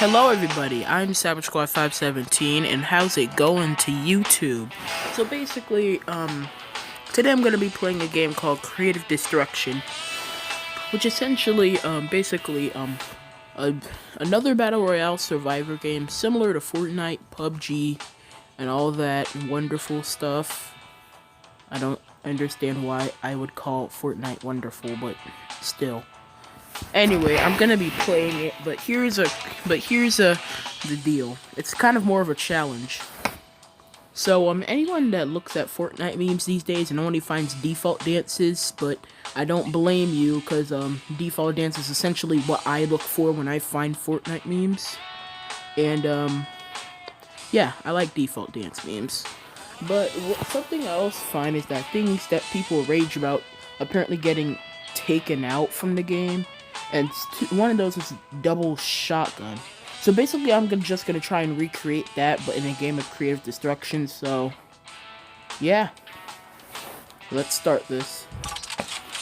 Hello everybody, I'm Savage Squad 517 and how's it going to YouTube? So basically, today I'm gonna be playing a game called Creative Destruction, which essentially, another Battle Royale survivor game similar to Fortnite, PUBG, and all that wonderful stuff. I don't understand why I would call Fortnite wonderful, but still. Anyway, I'm gonna be playing it, but here's the deal. It's kind of more of a challenge. So, anyone that looks at Fortnite memes these days and only finds default dances, but I don't blame you, because, default dance is essentially what I look for when I find Fortnite memes. And, yeah, I like default dance memes. But something I also find is that things that people rage about apparently getting taken out from the game. And one of those is double shotgun. So basically, I'm just gonna try and recreate that, but in a game of Creative Destruction. So, yeah, let's start this.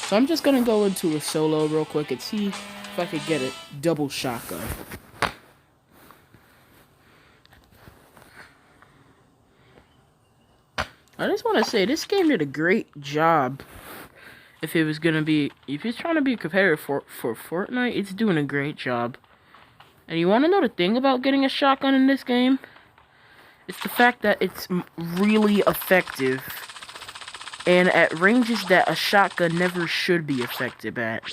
So I'm just gonna go into a solo real quick and see if I could get a double shotgun. I just want to say this game did a great job. If it's trying to be competitive for Fortnite, it's doing a great job. And you want to know the thing about getting a shotgun in this game? It's the fact that it's really effective. And at ranges that a shotgun never should be effective at.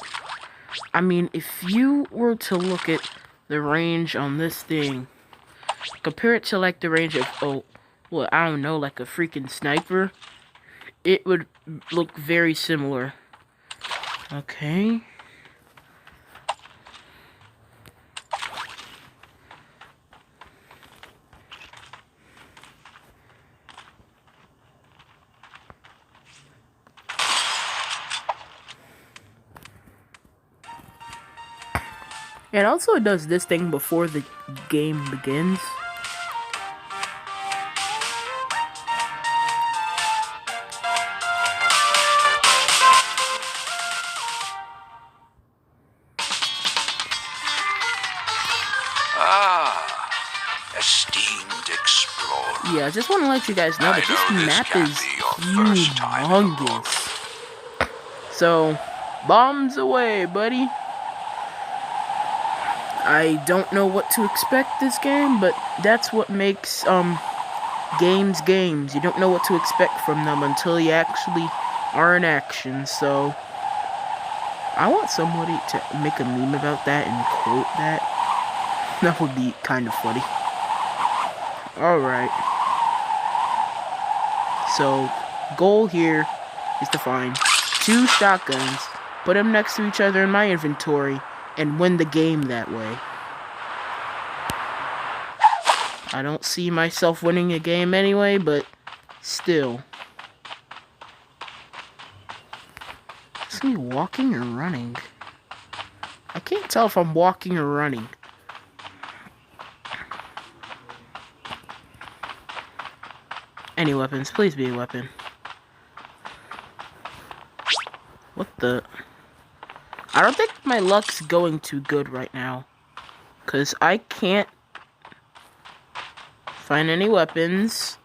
I mean, if you were to look at the range on this thing, compare it to like the range of, I don't know, like a freaking sniper, it would look very similar. Okay. And also it does this thing before the game begins. Esteemed explorer. Yeah, I just want to let you guys know that this map is humongous. So, bombs away, buddy. I don't know what to expect this game, but that's what makes games games. You don't know what to expect from them until you actually are in action. So, I want somebody to make a meme about that and quote that. That would be kind of funny. Alright. So, goal here is to find 2 shotguns, put them next to each other in my inventory, and win the game that way. I don't see myself winning a game anyway, but still. Is he walking or running? I can't tell if I'm walking or running. Any weapons, please be a weapon. What the? I don't think my luck's going too good right now. Because I can't find any weapons.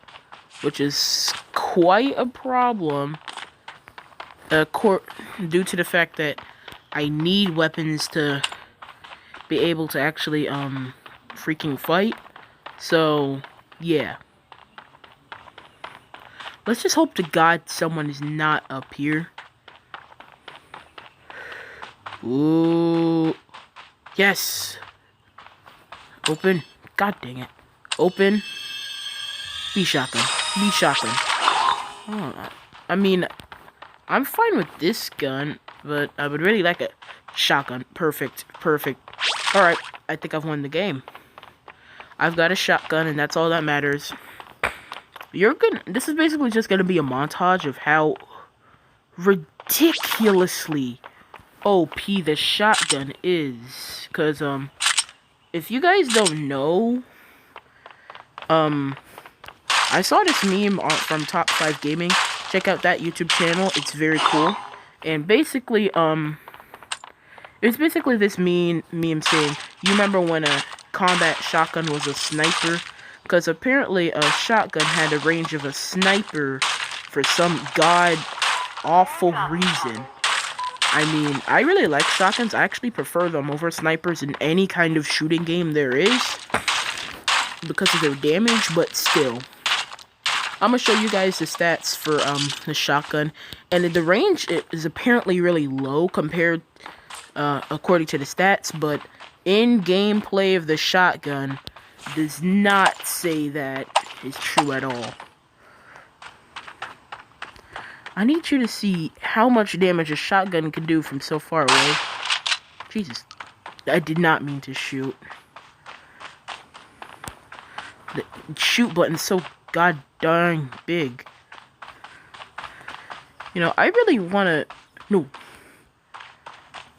Which is quite a problem. Due to the fact that I need weapons to be able to actually, freaking fight. So, yeah. Let's just hope to God someone is not up here. Ooh. Yes. Open. God dang it. Open. Be shotgun. Be shotgun. Oh, I mean, I'm fine with this gun, but I would really like a shotgun. Perfect. Perfect. Alright, I think I've won the game. I've got a shotgun, and that's all that matters. This is basically just gonna be a montage of how ridiculously OP the shotgun is. Cause, if you guys don't know, I saw this meme from Top 5 Gaming. Check out that YouTube channel, it's very cool. And basically, it's basically this meme saying, you remember when a combat shotgun was a sniper, because apparently a shotgun had a range of a sniper for some god-awful reason. I mean, I really like shotguns. I actually prefer them over snipers in any kind of shooting game there is, because of their damage, but still. I'm going to show you guys the stats for the shotgun, and the range is apparently really low compared, according to the stats, but in gameplay of the shotgun does not say that is true at all. I need you to see how much damage a shotgun can do from so far away. Jesus, I did not mean to shoot. The shoot button's so god darn big. You know, I really wanna... No.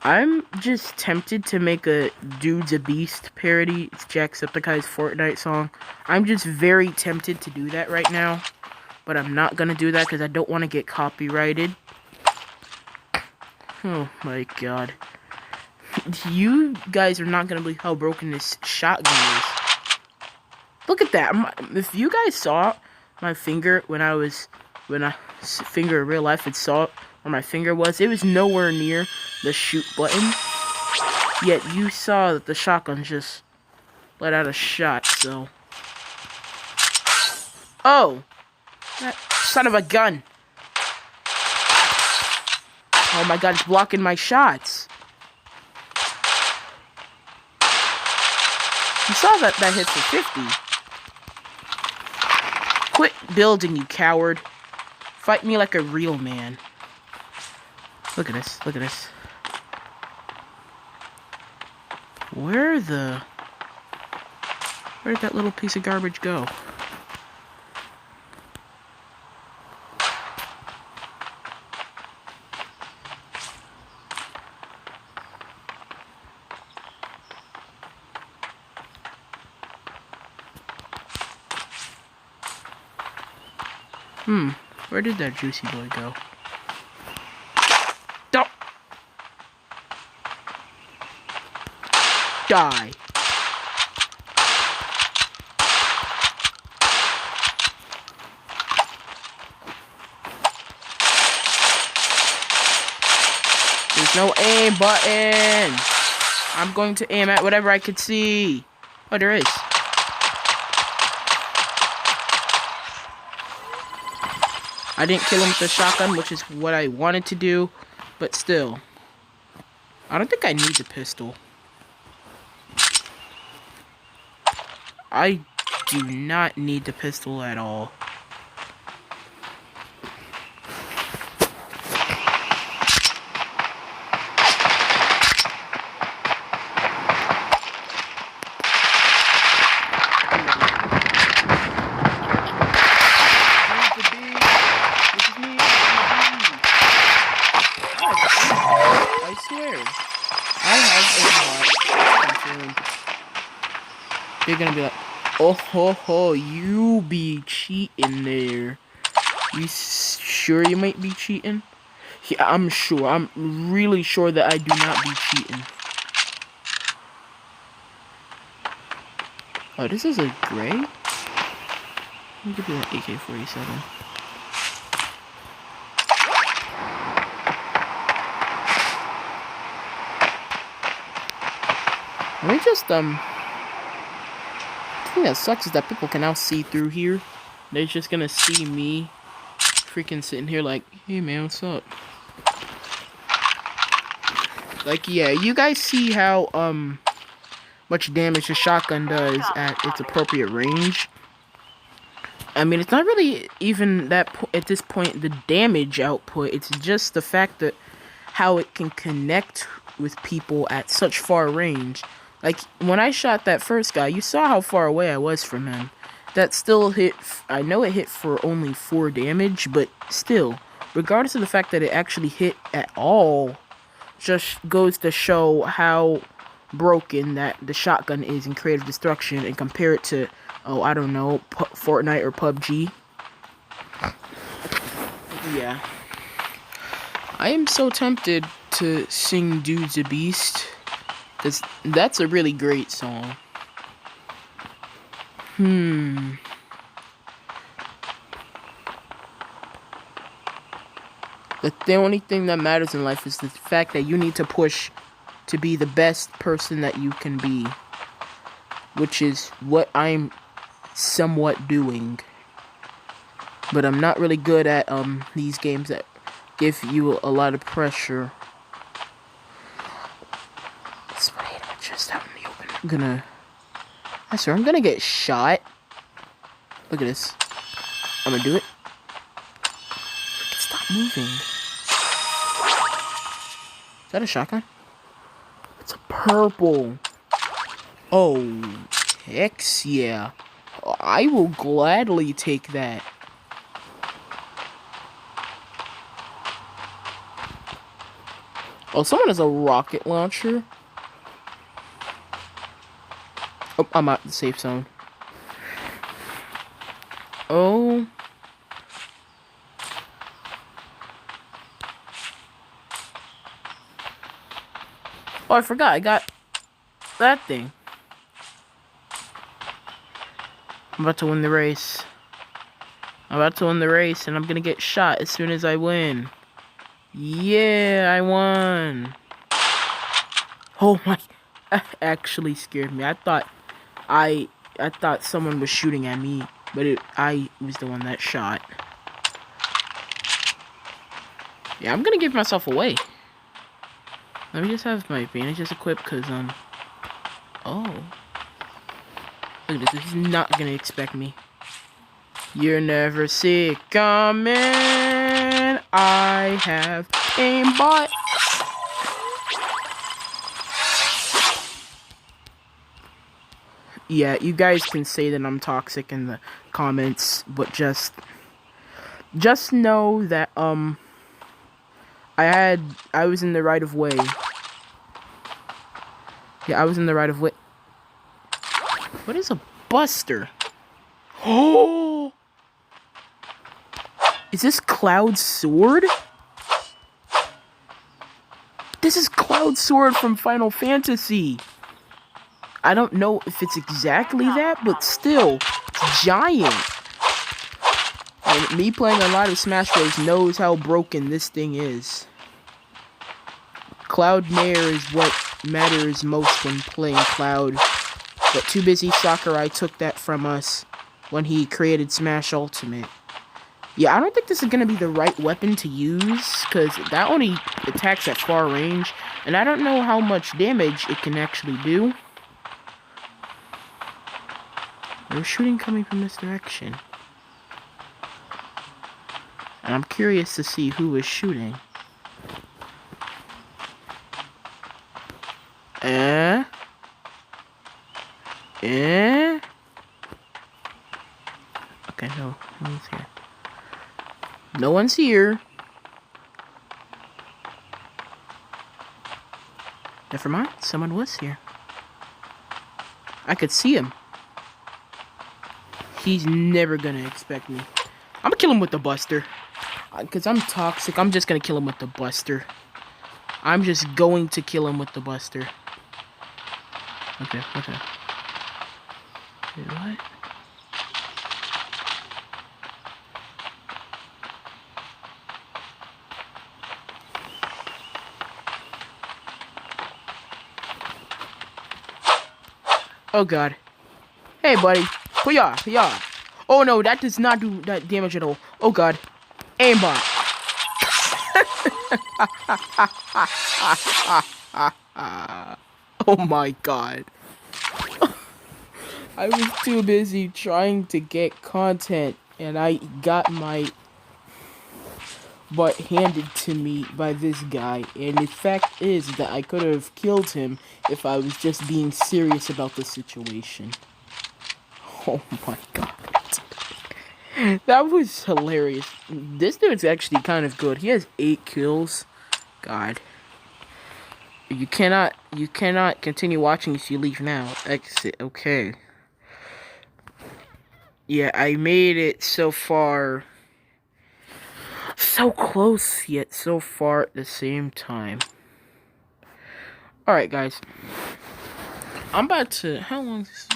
I'm just tempted to make a Dude's a Beast parody. It's Jacksepticeye's Fortnite song. I'm just very tempted to do that right now. But I'm not gonna do that because I don't want to get copyrighted. Oh my god. You guys are not gonna believe how broken this shotgun is. Look at that. If you guys saw my finger when I finger in real life, it saw where my finger was. It was nowhere near the shoot button. Yet you saw that the shotgun just let out a shot, so. Oh! That son of a gun. Oh my god, it's blocking my shots. You saw that hit for 50. Quit building, you coward. Fight me like a real man. Look at this, look at this. Where'd that little piece of garbage go? Where did that juicy boy go? Don't die. There's no aim button. I'm going to aim at whatever I could see. Oh, there is. I didn't kill him with the shotgun, which is what I wanted to do, but still. I don't think I need the pistol. I do not need the pistol at all. They're gonna be like, oh ho ho, you be cheating there. You sure you might be cheating? Yeah, I'm sure. I'm really sure that I do not be cheating. Oh, this is a gray? Let me give you that AK-47. Let me just, the thing that sucks is that people can now see through here. They're just gonna see me freaking sitting here like, hey man, what's up? Like, yeah, you guys see how, much damage a shotgun does at its appropriate range. I mean, it's not really even that, at this point, the damage output. It's just the fact that how it can connect with people at such far range. Like, when I shot that first guy, you saw how far away I was from him. That still hit, I know it hit for only 4 damage, but still, regardless of the fact that it actually hit at all, just goes to show how broken that the shotgun is in creative destruction, and compare it to, oh, I don't know, Fortnite or PUBG. Yeah. I am so tempted to sing Dude's a Beast, because that's a really great song. The only thing that matters in life is the fact that you need to push to be the best person that you can be, which is what I'm somewhat doing. But I'm not really good at these games that give you a lot of pressure. Spray just out in the open. I'm gonna get shot. Look at this. I'm gonna do it. Stop moving. Is that a shotgun? It's a purple. Oh, heck yeah. I will gladly take that. Oh, someone has a rocket launcher. Oh, I'm out of the safe zone. Oh. Oh, I forgot. I got that thing. I'm about to win the race. And I'm gonna get shot as soon as I win. Yeah, I won. Oh my, that actually scared me. I thought someone was shooting at me, but I was the one that shot. Yeah, I'm gonna give myself away. Let me just have my bandages equipped, cause oh. Look at this, he's not gonna expect me. You're never see it coming. I have aimbot. Yeah, you guys can say that I'm toxic in the comments, but just know that I was in the right of way. Yeah, I was in the right of way. What is a buster? Oh! Is this Cloud's sword? This is Cloud's sword from Final Fantasy. I don't know if it's exactly that, but still, it's giant. And me playing a lot of Smash Bros. Knows how broken this thing is. Cloud Mayor is what matters most when playing Cloud. But Too Busy Sakurai took that from us when he created Smash Ultimate. Yeah, I don't think this is going to be the right weapon to use, because that only attacks at far range, and I don't know how much damage it can actually do. There's shooting coming from this direction. And I'm curious to see who is shooting. Okay, no one's here. No one's here. Never mind, someone was here. I could see him. He's never gonna expect me. I'm gonna kill him with the buster. Because I'm toxic, I'm just gonna kill him with the buster. I'm just going to kill him with the buster. Okay. Wait, what? Oh god. Hey buddy. Yeah. Oh no, that does not do that damage at all. Oh god. Aimbot. Oh my god. I was too busy trying to get content and I got my butt handed to me by this guy, and the fact is that I could have killed him if I was just being serious about the situation. Oh my god. That was hilarious. This dude's actually kind of good. He has 8 kills. God. You cannot continue watching if you leave now. Exit. Okay. Yeah, I made it so far. So close, yet so far at the same time. Alright, guys. I'm about to... How long is this?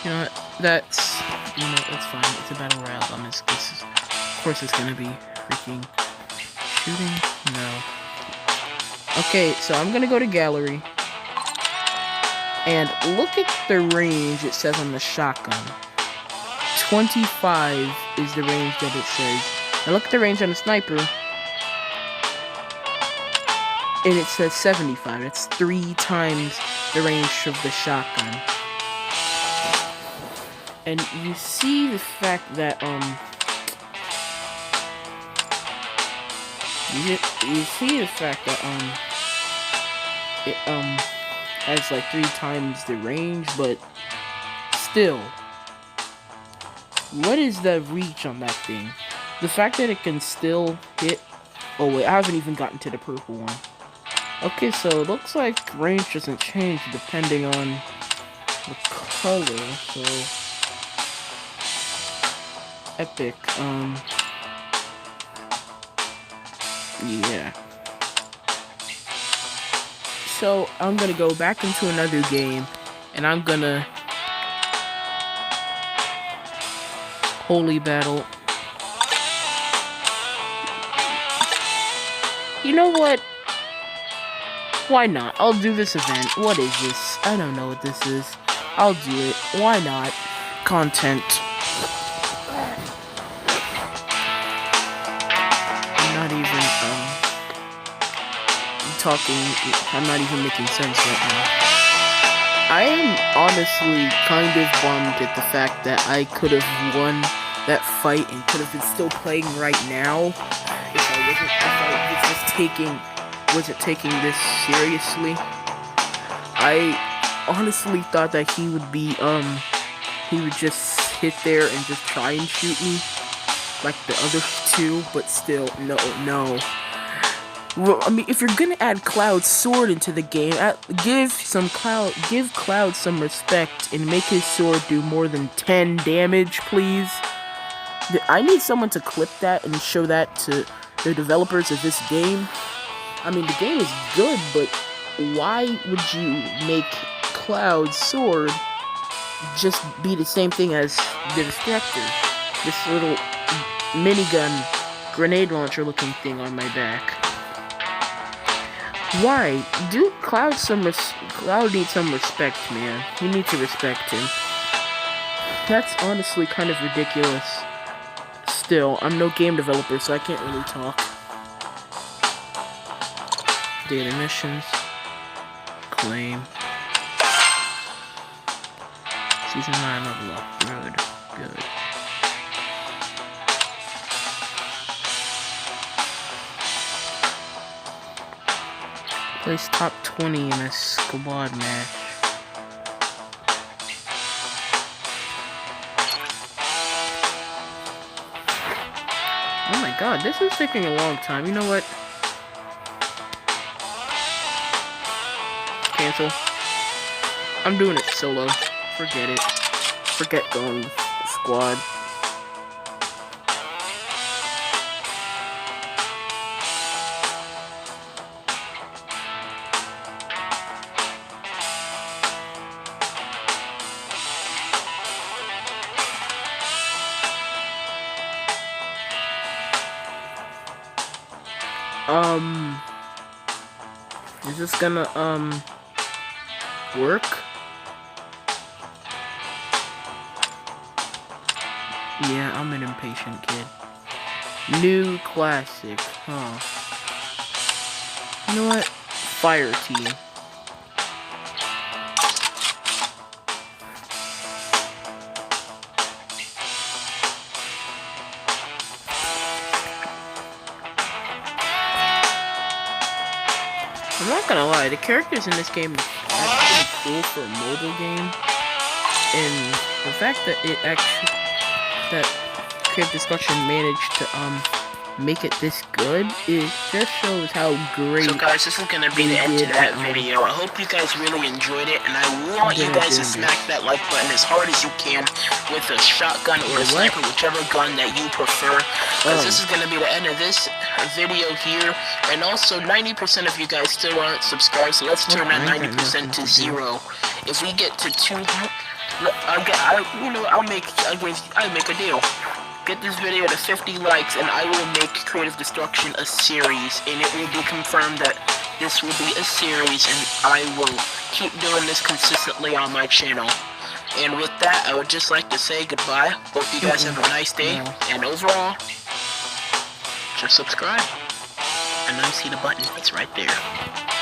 You know what? That's fine. It's a battle royale. Of course, it's gonna be freaking shooting. No. Okay, so I'm gonna go to gallery and look at the range it says on the shotgun. 25 is the range that it says. Now look at the range on the sniper, and it says 75. That's 3 times the range of the shotgun. And you see the fact that you see the fact that it has like 3 times the range, but still, what is the reach on that thing? The fact that it can still hit. Oh wait, I haven't even gotten to the purple one. Okay, so it looks like range doesn't change depending on the color. So epic. Yeah. So I'm gonna go back into another game, and I'm gonna holy battle. You know what? Why not? I'll do this event. What is this? I don't know what this is. I'll do it. Why not? Content. I'm not even making sense right now. I am honestly kind of bummed at the fact that I could have won that fight and could have been still playing right now if I wasn't taking this seriously. I honestly thought that he would just sit there and just try and shoot me like the other two, but still, no. Well, I mean, if you're gonna add Cloud's sword into the game, give Cloud some respect and make his sword do more than 10 damage, please. I need someone to clip that and show that to the developers of this game. I mean, the game is good, but why would you make Cloud's sword just be the same thing as the Destructor? This little minigun grenade launcher looking thing on my back. Why? Do Cloud Cloud needs some respect, man. You need to respect him. That's honestly kind of ridiculous. Still, I'm no game developer, so I can't really talk. Data missions. Claim. Season 9 level up. Good. Place top 20 in a squad match. Oh my god, this is taking a long time. You know what? Cancel. I'm doing it solo. Forget it. Forget going squad. Is this gonna, work? Yeah, I'm an impatient kid. New classic, huh? You know what? Fire team. I'm not gonna lie, the characters in this game are actually cool for a mobile game, and the fact that Creative Destruction managed to make it this good, it just shows how great. So guys, this is gonna be the end to that video. I hope you guys really enjoyed it, and I want you guys to smack that like button as hard as you can with a shotgun or a sniper, whichever gun that you prefer. Because this is gonna be the end of this video here, and also 90% of you guys still aren't subscribed, so let's turn that 90% to 0. If we get to I'll make a deal. Get this video to 50 likes and I will make Creative Destruction a series, and it will be confirmed that this will be a series and I will keep doing this consistently on my channel. And with that, I would just like to say goodbye. Hope you guys have a nice day, and overall, just subscribe. And I see the button, it's right there.